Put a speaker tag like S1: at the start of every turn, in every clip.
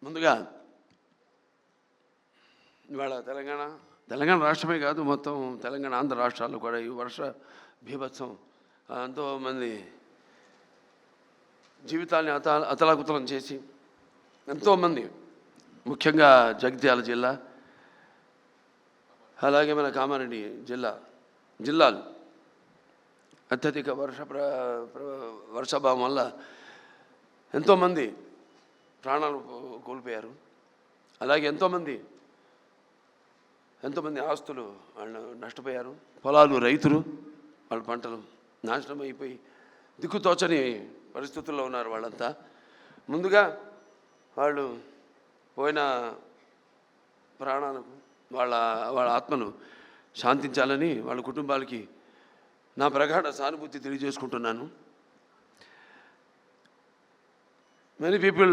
S1: ముందుగా ఇవాళ తెలంగాణ రాష్ట్రమే కాదు, మొత్తం తెలంగాణ ఆంధ్ర రాష్ట్రాల్లో కూడా ఈ వర్ష బీభత్సం ఎంతోమంది జీవితాన్ని అతలాకుతలం చేసి ఎంతోమంది, ముఖ్యంగా జగిత్యాల జిల్లా, అలాగే మన కామారెడ్డి జిల్లాలు అత్యధిక వర్షాభావం వల్ల ఎంతోమంది ప్రాణాలు కోల్పోయారు. అలాగే ఎంతోమంది ఆస్తులు వాళ్ళు నష్టపోయారు. పొలాలు, రైతులు వాళ్ళ పంటలు నాశనం అయిపోయి దిక్కుతోచని పరిస్థితుల్లో ఉన్నారు వాళ్ళంతా. ముందుగా వాళ్ళు పోయిన ప్రాణాలకు వాళ్ళ ఆత్మలు శాంతించాలని వాళ్ళ కుటుంబాలకి నా ప్రగాఢ సానుభూతి తెలియజేసుకుంటున్నాను. Many people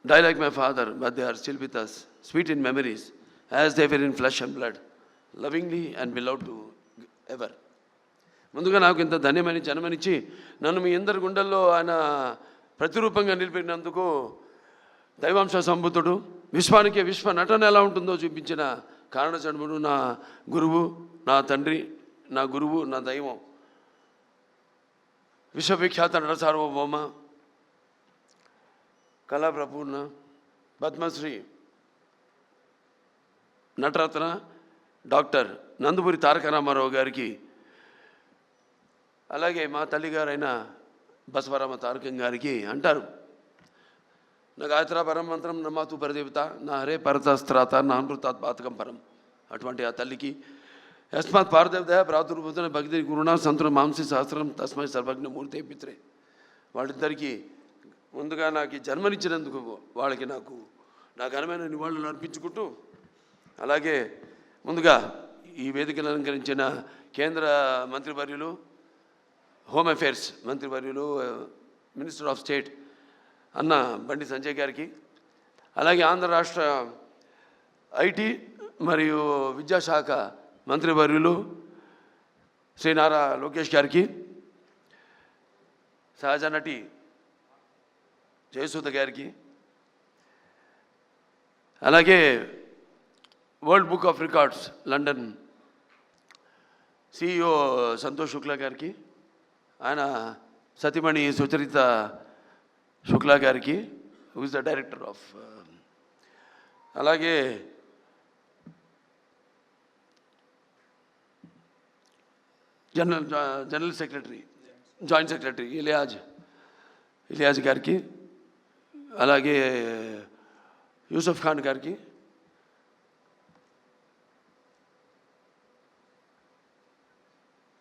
S1: die like my father, but they are still with us, sweet in memories, as they were in flesh and blood, lovingly and beloved to ever. ముందుగా నాకు ఇంత ధన్యమైన జన్మనిచ్చి నన్ను మీ అందరి గుండెల్లో ఆయన ప్రతిరూపంగా నిలిపినందుకు దైవాంశ సంభూతుడు, విశ్వానికి విశ్వ నటన ఎలా ఉంటుందో చూపించిన కారణ జన్ముడు, నా గురువు, నా తండ్రి, నా గురువు, నా దైవం, విశ్వవిఖ్యాత నట సార్వభౌమ, కళాప్రపూర్ణ, పద్మశ్రీ, నటరత్న డాక్టర్ నందమూరి తారక రామారావు గారికి, అలాగే మా తల్లిగారైన బసవరామ తారకం గారికి అంటారు, నా గాయత్ర పరం మంత్రం నమాతు పరదేవత, నా హరే పరతస్త్రాత, నా అమృతాత్పాతకం పరం. అటువంటి ఆ తల్లికి యస్మాత్ పారదేవత ప్రాతుర్భూత భక్తి గురుణ సంతుల మాంసి సహస్రం తస్మై సర్వజ్ఞ మూర్తి పిత్రే. వాళ్ళిద్దరికీ ముందుగా నాకు జన్మనిచ్చినందుకు వాళ్ళకి నా ఘనమైన నివాళులు అర్పించుకుంటూ, అలాగే ముందుగా ఈ వేదికను అలంకరించిన కేంద్ర మంత్రివర్యులు, హోమ్ అఫేర్స్ మంత్రివర్యులు, మినిస్టర్ ఆఫ్ స్టేట్ అన్న బండి సంజయ్ గారికి, అలాగే ఆంధ్ర రాష్ట్ర ఐటీ మరియు విద్యాశాఖ మంత్రివర్యులు శ్రీ నారా లోకేష్ గారికి, సహజ నటి జయసుధ గారికి, అలాగే world book of records London CEO Santosh Shukla గారికి, ఆయన సతీమణి సుచరిత శుక్లా గారికి, who is the director of, అలాగే general secretary, joint secretary Iliyaz గారికి, అలాగే యూసఫ్ ఖాన్ గారికి,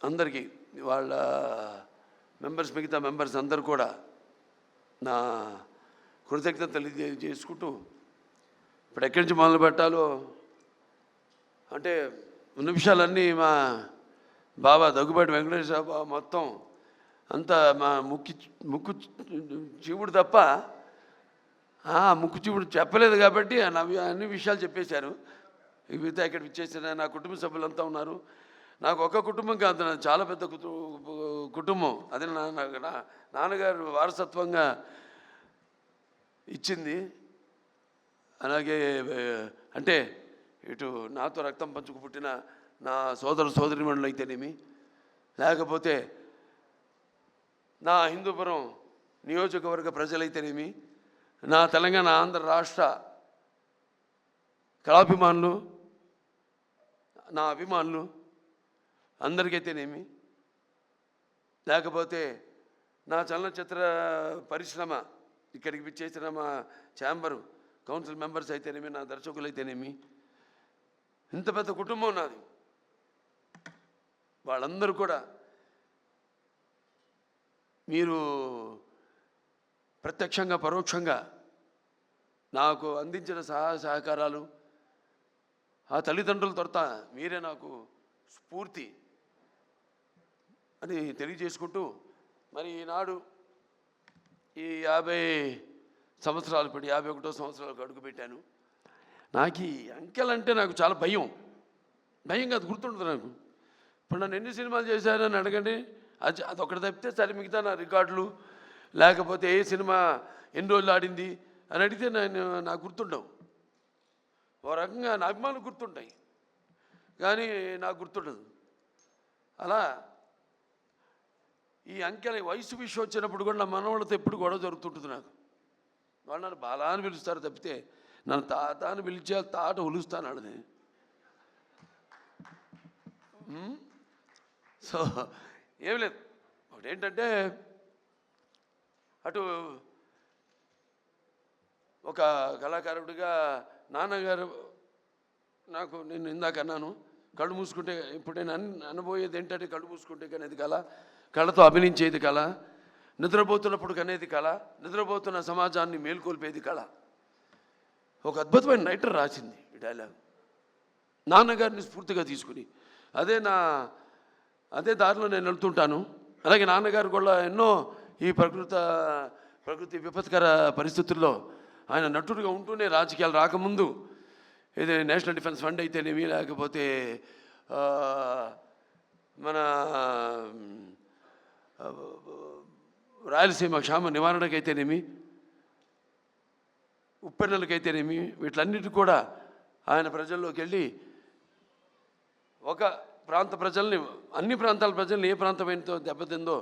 S1: అందరికీ వాళ్ళ మిగతా మెంబర్స్ అందరూ కూడా నా కృతజ్ఞత తెలియజేసుకుంటూ, ఇప్పుడు ఎక్కడి నుంచి మొదలు పెట్టాలో అంటే ఉన్న విషయాలన్నీ మా బాబా దగ్గుబాటి వెంకటేశ్వర బాబా మొత్తం అంతా మా ముక్కు చీవుడు తప్ప ముక్కు చీవుడు చెప్పలేదు కాబట్టి అన్ని విషయాలు చెప్పేశారు. మిగతా ఇక్కడ ఇచ్చేసిన నా కుటుంబ సభ్యులంతా ఉన్నారు. నాకు ఒక కుటుంబం కాదు, చాలా పెద్ద కుటుంబం. అది నాన్నగారు వారసత్వంగా ఇచ్చింది. అలాగే అంటే ఇటు నాతో రక్తం పంచుకు పుట్టిన నా సోదరిమణులు అయితేనేమి, లేకపోతే నా హిందూపురం నియోజకవర్గ ప్రజలైతేనేమి, నా తెలంగాణ ఆంధ్ర రాష్ట్ర కళాభిమానులు, నా అభిమానులు అందరికైతేనేమి, లేకపోతే నా చలనచిత్ర పరిశ్రమ ఇక్కడికి విచ్చేసిన మా ఛాంబరు కౌన్సిల్ మెంబర్స్ అయితేనేమి, నా దర్శకులు అయితేనేమి, ఇంత పెద్ద కుటుంబం నాది. వాళ్ళందరూ కూడా మీరు ప్రత్యక్షంగా పరోక్షంగా నాకు అందించిన సహకారాలు, ఆ తల్లిదండ్రుల తొడత మీరే నాకు స్ఫూర్తి అని తెలియజేసుకుంటూ, మరి ఈనాడు ఈ 50 సంవత్సరాలు, ఇప్పుడు 51వ సంవత్సరాలకు అడుగుపెట్టాను. నాకు ఈ అంకెలంటే నాకు చాలా భయం కాదు, గుర్తుండదు నాకు. ఇప్పుడు నన్ను ఎన్ని సినిమాలు చేశారని అడగండి, అదొకటి తప్పితే సరే మిగతా నా రికార్డులు లేకపోతే ఏ సినిమా ఎన్ని రోజులు ఆడింది అని అడిగితే నాకు గుర్తుండవు. ఓ రకంగా నా అభిమానులు గుర్తుంటాయి కానీ నాకు గుర్తుండదు. అలా ఈ అంకెల వయసు విషయం వచ్చినప్పుడు కూడా నా మనవాళ్ళతో ఎప్పుడు గొడవ జరుగుతుంటుంది. నాకు వాళ్ళు నన్ను బాలా అని పిలుస్తారు తప్పితే నన్ను తాత అని పిలిచే తాట ఒలుస్తాను అడది. సో ఏం లేదు, ఒకటేంటంటే అటు ఒక కళాకారుడిగా నాన్నగారు నాకు నేను ఇందాక అన్నాను కళ్ళు మూసుకుంటే ఇప్పుడు నేను అనబోయేది ఏంటంటే కళ్ళు మూసుకుంటే కనేది కళ, కళతో అభినయించేది కళ, నిద్రపోతున్నప్పుడు కనేది కళ, నిద్రపోతున్న సమాజాన్ని మేల్కొల్పేది కళ. ఒక అద్భుతమైన రైటర్ రాసింది ఈ డైలాగ్ నాన్నగారిని స్ఫూర్తిగా తీసుకుని. అదే దారిలో నేను వెళ్తుంటాను. అలాగే నాన్నగారు కూడా ఎన్నో ఈ ప్రకృతి విపత్కర పరిస్థితుల్లో ఆయన నటుడిగా ఉంటూనే రాజకీయాలు రాకముందు ఇది నేషనల్ డిఫెన్స్ ఫండ్ అయితేనేమి లేకపోతే మన రాయలసీమ క్షామ నివారణకైతేనేమి ఉప్పెన్నెలకైతేనేమి వీటిలన్నిటి కూడా ఆయన ప్రజల్లోకి వెళ్ళి ఒక ప్రాంత ప్రజల్ని అన్ని ప్రాంతాల ప్రజల్ని ఏ ప్రాంతమైనతో దెబ్బతిందో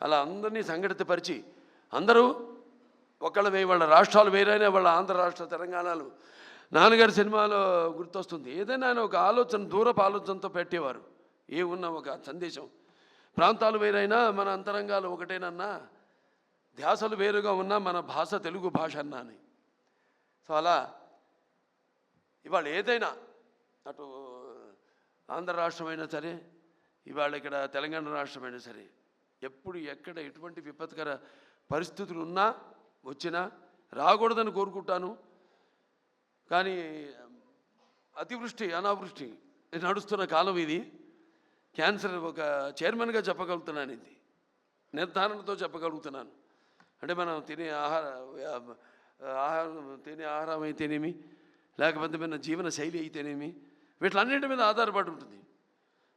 S1: అలా అందరినీ సంఘటితపరిచి అందరూ ఒకళ్ళ వాళ్ళ రాష్ట్రాలు వేరైనా వాళ్ళ ఆంధ్ర రాష్ట్ర తెలంగాణలు నాన్నగారి సినిమాలో గుర్తొస్తుంది. ఏదైనా ఆయన ఒక ఆలోచన దూరపు ఆలోచనతో పెట్టేవారు. ఉన్న ఒక సందేశం ప్రాంతాలు వేరైనా మన అంతరంగాలు ఒకటేనన్నా, ధ్యాసలు వేరుగా ఉన్నా మన భాష తెలుగు భాష అన్నా అని. సో అలా ఇవాళ ఏదైనా అటు ఆంధ్ర రాష్ట్రమైనా సరే ఇవాళ ఇక్కడ తెలంగాణ రాష్ట్రమైనా సరే ఎప్పుడు ఎక్కడ ఎటువంటి విపత్కర పరిస్థితులు ఉన్నా వచ్చినా రాకూడదని కోరుకుంటాను. కానీ అతివృష్టి అనావృష్టి నడుస్తున్న కాలం ఇది. క్యాన్సర్ ఒక చైర్మన్గా చెప్పగలుగుతున్నాను, ఇది నిర్ధారణతో చెప్పగలుగుతున్నాను. అంటే మనం తినే ఆహారం అయితేనేమి లేకపోతే మన జీవన శైలి అయితేనేమి వీటిలన్నింటి మీద ఆధారపడి ఉంటుంది.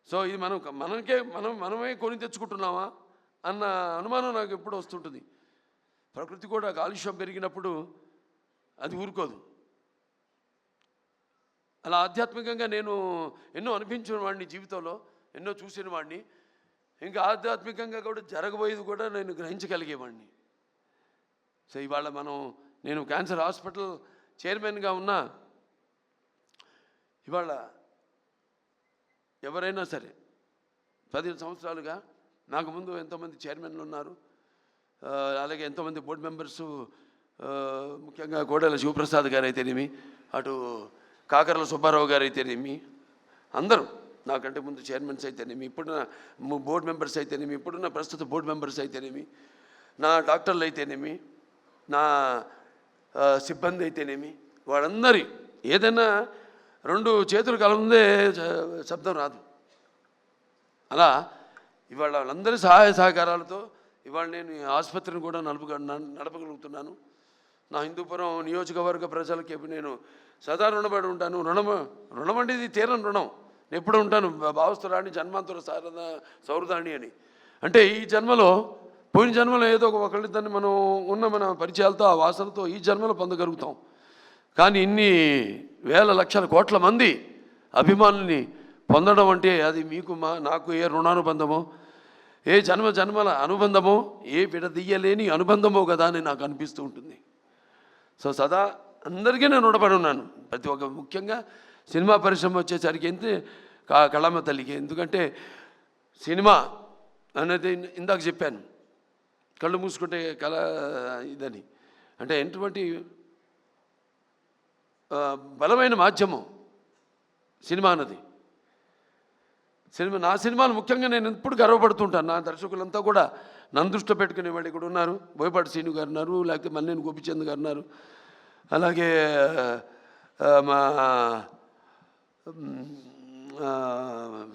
S1: సో ఇది మనమే కొని తెచ్చుకుంటున్నామా అన్న అనుమానం నాకు ఎప్పుడు వస్తుంటుంది. ప్రకృతి కూడా కాలుష్యం పెరిగినప్పుడు అది ఊరుకోదు. అలా ఆధ్యాత్మికంగా నేను ఎన్నో అనిపించిన వాడిని జీవితంలో, ఎన్నో చూసిన వాడిని. ఇంకా ఆధ్యాత్మికంగా కూడా జరగబోయేది కూడా నేను గ్రహించగలిగేవాడిని. సో ఇవాళ నేను క్యాన్సర్ హాస్పిటల్ చైర్మన్గా ఉన్నా ఇవాళ ఎవరైనా సరే 15 సంవత్సరాలుగా నాకు ముందు ఎంతోమంది చైర్మన్లు ఉన్నారు, అలాగే ఎంతోమంది బోర్డు మెంబర్సు, ముఖ్యంగా కోడెల శివప్రసాద్ గారు అయితేనేమి, అటు కాకర్ల సుబ్బారావు గారు అయితేనేమి, అందరూ నాకంటే ముందు చైర్మన్స్ అయితేనేమి, ఇప్పుడున్న బోర్డు మెంబర్స్ అయితేనేమి, ఇప్పుడున్న ప్రస్తుత బోర్డు మెంబర్స్ అయితేనేమి, నా డాక్టర్లు అయితేనేమి, నా సిబ్బంది అయితేనేమి, వాళ్ళందరి ఏదైనా 2 చేతులు కలముందే శబ్దం రాదు. అలా ఇవాళ వాళ్ళందరి సహాయ సహకారాలతో ఇవాళ నేను ఈ ఆసుపత్రిని కూడా నడపగలుగుతున్నాను. నా హిందూపురం నియోజకవర్గ ప్రజలకి నేను సదా రుణపడి ఉంటాను. రుణం అంటే ఇది తీరని రుణం. నేను ఎప్పుడు ఉంటాను భావస్తురాణి జన్మాంతర సౌరదాణి అని. అంటే ఈ జన్మలో పోయిన జన్మలో ఏదో ఒకళ్ళిద్దరిని మన పరిచయాలతో ఆ వాసనతో ఈ జన్మలో పొందగలుగుతాం. కానీ ఇన్ని వేల లక్షల కోట్ల మంది అభిమానుల్ని పొందడం అంటే అది మీకు నాకు ఏ రుణానుబంధమో, ఏ జన్మల అనుబంధమో, ఏ విడదీయలేని అనుబంధమో కదా అని నాకు అనిపిస్తూ ఉంటుంది. సో సదా అందరికీ నేను రుణపడి ఉన్నాను. ప్రతి ఒక్క ముఖ్యంగా సినిమా పరిశ్రమ వచ్చేసరికి కళమ్మ తల్లికి. ఎందుకంటే సినిమా అనేది ఇందాక చెప్పాను, కళ్ళు మూసుకుంటే కళ ఇదని. అంటే ఎటువంటి బలమైన మాధ్యమం సినిమా అన్నది. నా సినిమాలు ముఖ్యంగా నేను ఎప్పుడు గర్వపడుతుంటాను. నా దర్శకులంతా కూడా నన్ను దృష్టిలో పెట్టుకునే వాళ్ళు ఇక్కడ ఉన్నారు. బోయపాటి శ్రీను గారు ఉన్నారు, లేకపోతే మల్లేని గోపిచంద్ గారు ఉన్నారు, అలాగే మా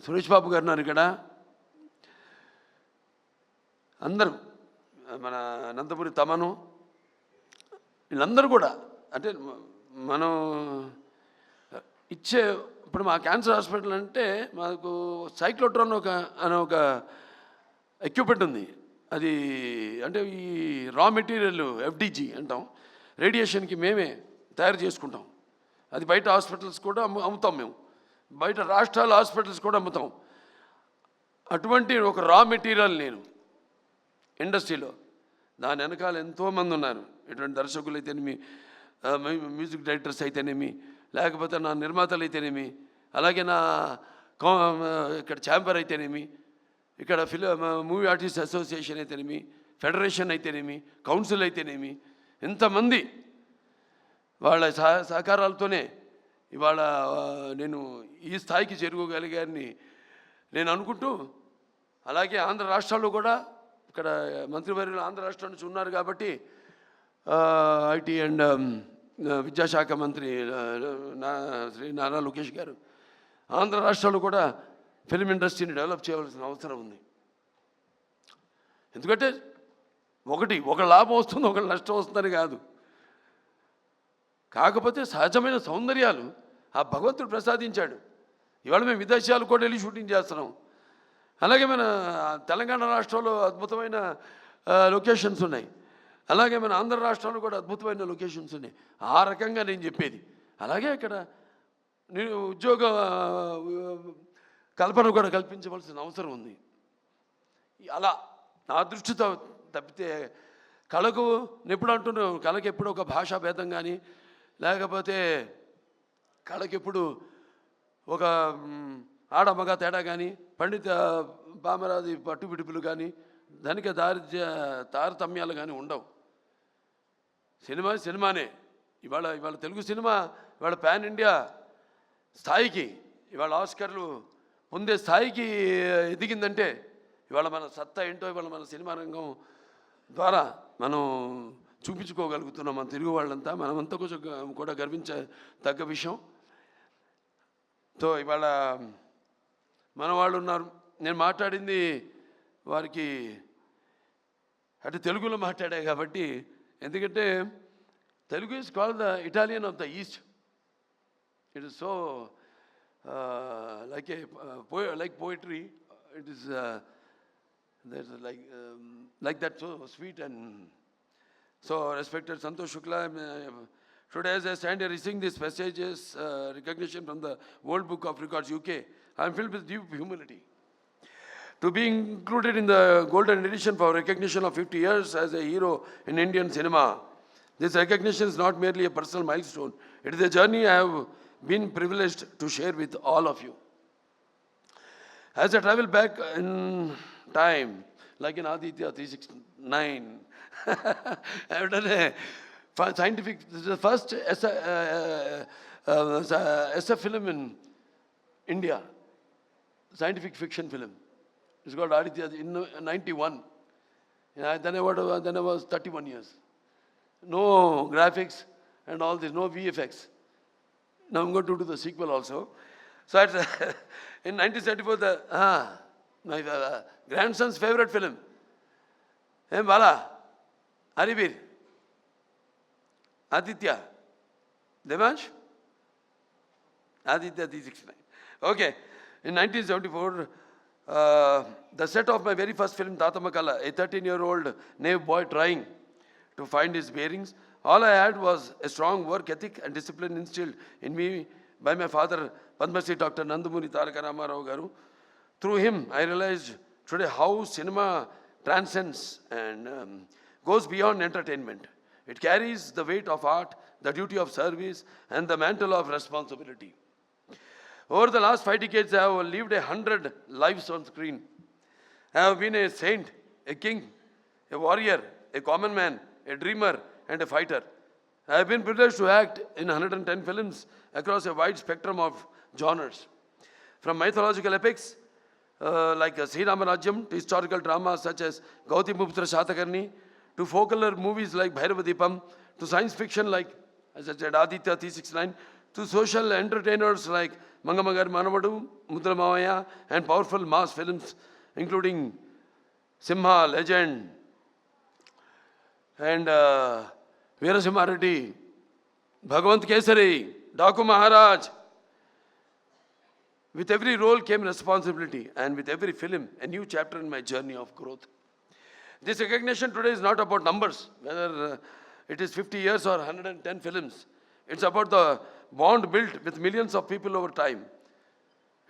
S1: సురేష్ బాబు గారు ఉన్నారు ఇక్కడ. అందరూ మన నందమూరి తమను వీళ్ళందరూ కూడా అంటే మనం ఇప్పుడు మా క్యాన్సర్ హాస్పిటల్ అంటే మాకు సైక్లోట్రాన్ అనే ఒక ఎక్విప్మెంట్ ఉంది. అది అంటే ఈ రా మెటీరియల్ ఎఫ్డిజి అంటాం, రేడియేషన్కి మేమే తయారు చేసుకుంటాం. అది బయట హాస్పిటల్స్ కూడా అమ్ముతాం మేము, బయట రాష్ట్రాల హాస్పిటల్స్ కూడా అమ్ముతాం. అటువంటి ఒక రా మెటీరియల్ నేను ఇండస్ట్రీలో, దాని వెనకాల ఎంతోమంది ఉన్నారు. ఇటువంటి దర్శకులు అయితేనేమి, మ్యూజిక్ డైరెక్టర్స్ అయితేనేమి, లేకపోతే నా నిర్మాతలు అయితేనేమి, అలాగే నా ఇక్కడ ఛాంబర్ అయితేనేమి, ఇక్కడ మూవీ ఆర్టిస్ట్ అసోసియేషన్ అయితేనేమి, ఫెడరేషన్ అయితేనేమి, కౌన్సిల్ అయితేనేమి, ఎంతమంది వాళ్ళ సహకారాలతోనే ఇవాళ నేను ఈ స్థాయికి చేరుకోగలిగానని నేను అనుకుంటూ, అలాగే ఆంధ్ర రాష్ట్రాల్లో కూడా ఇక్కడ మంత్రివర్యులు ఆంధ్ర రాష్ట్రం నుంచి ఉన్నారు కాబట్టి ఐటీ అండ్ విద్యాశాఖ మంత్రి శ్రీ నారా లోకేష్ గారు ఆంధ్ర రాష్ట్రాల్లో కూడా ఫిల్మ్ ఇండస్ట్రీని డెవలప్ చేయవలసిన అవసరం ఉంది. ఎందుకంటే ఒక లాభం వస్తుంది, ఒక నష్టం వస్తుందని కాదు. కాకపోతే సహజమైన సౌందర్యాలు ఆ భగవంతుడు ప్రసాదించాడు. ఇవాళ మేము విదేశాలు కూడా వెళ్ళి షూటింగ్ చేస్తున్నాం. అలాగే మన తెలంగాణ రాష్ట్రంలో అద్భుతమైన లొకేషన్స్ ఉన్నాయి, అలాగే మన ఆంధ్ర రాష్ట్రంలో కూడా అద్భుతమైన లొకేషన్స్ ఉన్నాయి. ఆ రకంగా నేను చెప్పేది. అలాగే ఇక్కడ నేను ఉద్యోగ కల్పన కూడా కల్పించవలసిన అవసరం ఉంది. అలా నా దృష్టితో తప్పితే కళకు ఎప్పుడు అంటున్నాను, కళకి ఎప్పుడు ఒక భాషా భేదం కానీ, లేకపోతే కళకెప్పుడు ఒక ఆడమగ తేడా కానీ, పండిత పామరాది పట్టుబిడుపులు కానీ, ధనిక తారతమ్యాలు కానీ ఉండవు. సినిమానే. ఇవాళ తెలుగు సినిమా ఇవాళ పాన్ ఇండియా స్థాయికి, ఇవాళ ఆస్కర్లు పొందే స్థాయికి ఎదిగిందంటే ఇవాళ మన సత్తా ఏంటో ఇవాళ మన సినిమా రంగం ద్వారా మనం చూపించుకోగలుగుతున్నాం. మన తెలుగు వాళ్ళంతా, మనమంతా కొంచెం కూడా గర్వించదగ్గ విషయం. తో ఇవాళ మన వాళ్ళు ఉన్నారు. నేను మాట్లాడింది వారికి అంటే తెలుగులో మాట్లాడా కాబట్టి, ఎందుకంటే Telugu is called the Italian of the east. It is so like poetry. It is there's like that, so sweet. And so respected Santosh Shukla, today as I stand here receiving these passages recognition from the World Book of Records UK, I am filled with deep humility to be included in the golden edition for recognition of 50 years as a hero in Indian cinema. This recognition is not merely a personal milestone, it is a journey I have been privileged to share with all of you. As I travel back in time, like in Aditya 369, I have done a scientific, this is the first SF film in India, scientific fiction film. It's called Aditya in 91. Then I was 31 years. No graphics and all this, no VFX. Now I'm going to do the sequel also. So in 1974, my grandson's favorite film, Bala, Haribir, Aditya, Devansh, Aditya 369. Okay, in 1974, the set of my very first film, Tatamakala, a 13-year-old naive boy trying to find his bearings. All I had was a strong work ethic and discipline instilled in me by my father, Padma Shri Dr. Nandamuni Taraka Ramarao Garu. Through him, I realized today how cinema transcends and goes beyond entertainment. It carries the weight of art, the duty of service, and the mantle of responsibility. Over the last 5 decades, I have lived 100 lives on screen. I have been a saint, a king, a warrior, a common man, a dreamer, and a fighter. I have been privileged to act in 110 films across a wide spectrum of genres. From mythological epics like Sri Ramarajyam to historical dramas such as Gautamiputra Shatakarni, to folklore movies like Bhairavadipam, to science fiction like, as I said, Aditya 369, to social entertainers like Mangamagar Manavadu, Mudra Mavaya, and powerful mass films including Simha, Legend, and Veerasimha Reddy, Bhagwant Kesari, Daku Maharaj, With every role came responsibility, and with every film, a new chapter in my journey of growth. This recognition today is not about numbers, whether it is 50 years or 110 films. It's about the bond built with millions of people over time.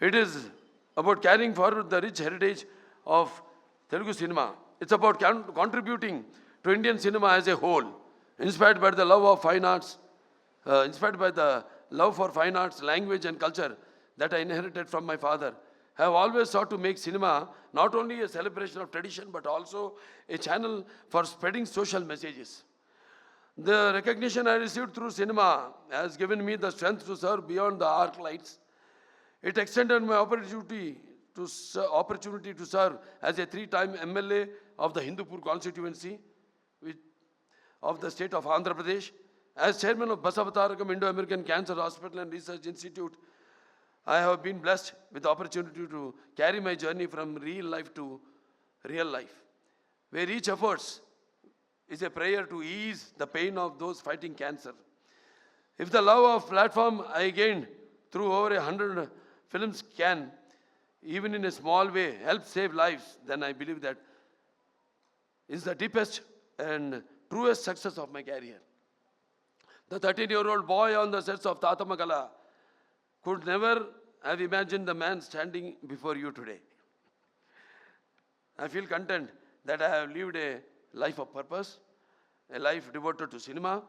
S1: It is about carrying forward the rich heritage of Telugu cinema. It's about contributing to Indian cinema as a whole, inspired by the love of fine arts, inspired by the love for fine arts, language, and culture that I inherited from my father. I have always sought to make cinema not only a celebration of tradition but also a channel for spreading social messages. The recognition I received through cinema has given me the strength to serve beyond the arc lights. It extended my opportunity to serve as a 3-time MLA of the Hindupur constituency of the state of Andhra Pradesh. As chairman of Basavatarakam Indo-American Cancer Hospital and Research Institute, I have been blessed with the opportunity to carry my journey from real life to real life, where each effort is a prayer to ease the pain of those fighting cancer. If the love of platform I gained through over 100 films can, even in a small way, help save lives, then I believe that is the deepest and truest success of my career. The 13-year-old boy on the sets of Tata Magala could never have imagined the man standing before you today. I feel content that I have lived a life of purpose, a life devoted to cinema,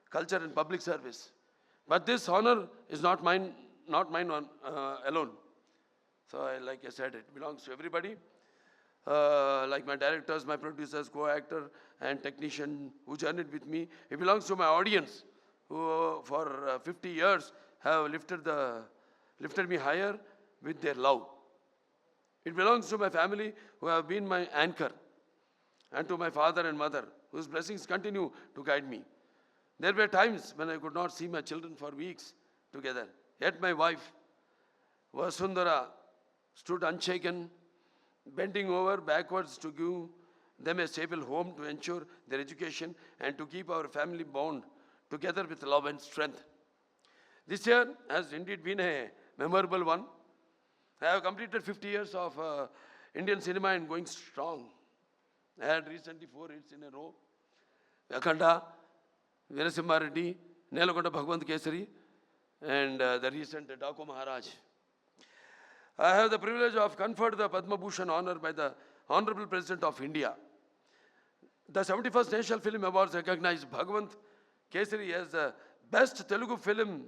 S1: culture, and public service. But this honor is not mine alone. So, like I said, it belongs to everybody. Like my directors, my producers, co-actor, and technician who journeyed with me. It belongs to my audience, who for 50 years have lifted me higher with their love. It belongs to my family, who have been my anchor, and to my father and mother, whose blessings continue to guide me. There were times when I could not see my children for weeks together. Yet my wife, Vasundhara, stood unshaken, bending over backwards to give them a stable home, to ensure their education, and to keep our family bound together with love and strength. This year has indeed been a memorable one. I have completed 50 years of Indian cinema and going strong. I had recently 4 hits in a row. Akhanda, Veerasimha Reddy, Nelagonda Bhagwant Kesari, and the recent Daku Maharaj. I have the privilege of conferred the Padma Bhushan honor by the Honorable President of India. The 71st National Film Awards recognized Bhagwant Kesari as the best Telugu film,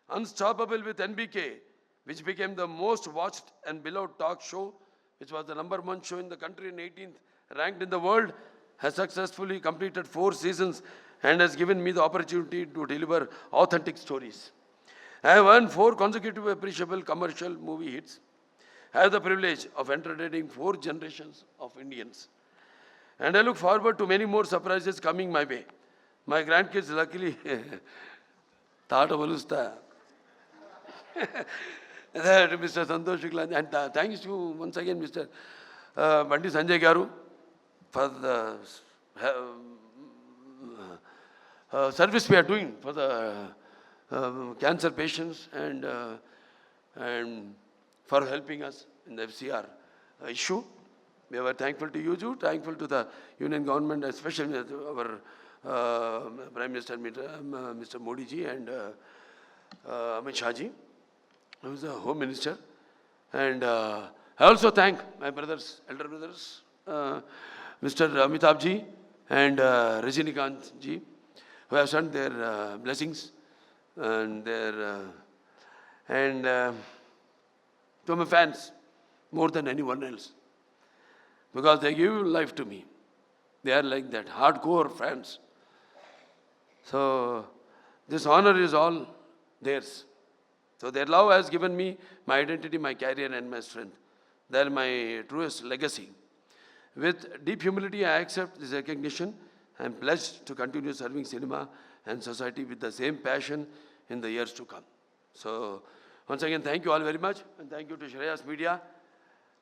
S1: Unstoppable with NBK, which became the most watched and beloved talk show, which was the #1 show in the country and 18th ranked in the world, has successfully completed 4 seasons and has given me the opportunity to deliver authentic stories. I have earned 4 consecutive appreciable commercial movie hits. I have the privilege of entertaining 4 generations of Indians. And I look forward to many more surprises coming my way. My grandkids luckily thought of Alusta. Mr. Santosh Shukla, and thanks to once again Mr. Bandi Sanjay Garu for the service we are doing for the cancer patients and for helping us in the FCR issue. We were thankful to you too, thankful to the Union government, especially our Prime Minister Mr. Modi ji and Amit Shah ji, who is the Home Minister. And I also thank my brothers, elder brothers, Mr. Amitabh ji and Rajinikanth ji, who have sent their blessings and their to my fans more than anyone else, because they give life to me. They are like that, hardcore fans. So this honor is all theirs. So their love has given me my identity, my career, and my strength. They are my truest legacy. With deep humility, I accept this recognition. I am pledged to continue serving cinema and society with the same passion in the years to come. So once again, thank you all very much, and thank you to Shreyas Media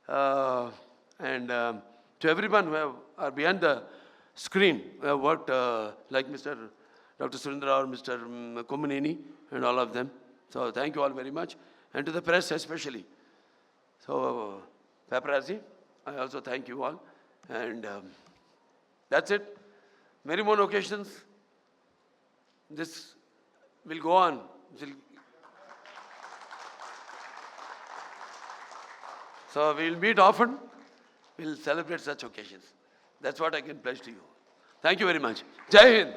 S1: and to everyone who are behind the screen, who have worked like Mr. Dr. Surendra or Mr. Komaneni and all of them. So thank you all very much. and to the press especially. So, paparazzi, I also thank you all. And that's it. Many more occasions. This will go on. So we'll meet often. We'll celebrate such occasions. That's what I can pledge to you. Thank you very much. Jai Hind.